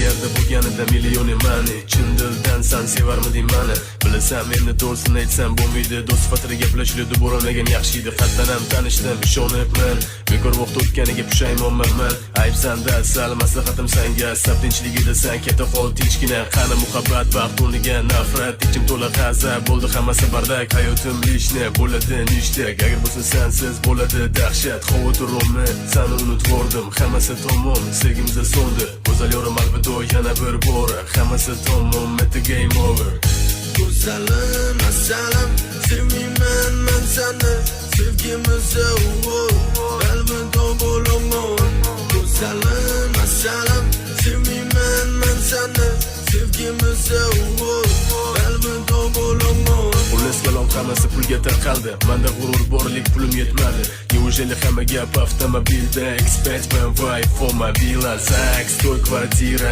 Qayerda bo'lganida million mani chin dildan san sevarmiding mani bilasan endi to'g'risini aytsam bo'lmaydi do'st sifatida gaplashiladi bo'lolmagan yaxshi edi qatdan ham tanishdim ishonibman bekor vaqt o'tganiga pushaymonman ayb sanda sal maslahatim sanga sab tinchligida san keta qol tinchgina qani muhabbat baxt o'rniga nafrat ichim to'la g'azab bo'ldi hammasi bardak hayotim lishni bo'ladi nishta agar bo'lsa sensiz bo'ladi dahshat xavotiromni sani unutvordim hammasi tamom sevgimizda so'ndi go'zal yorim alvido yana bir bor hammasi tamom it's game over Go'zalim assalam sevmayman men seni sevgimizda alvido bo'laman Go'zalim assalam sevmayman men seni sevgimizda alvido bo'laman Xullas kalom hammasi pulga tarqaldi menda g'urur borlik pulim yetmadi Неужели hamma gap avtomobilda Expert BMW, Fomobila, Zax, to'y kvartira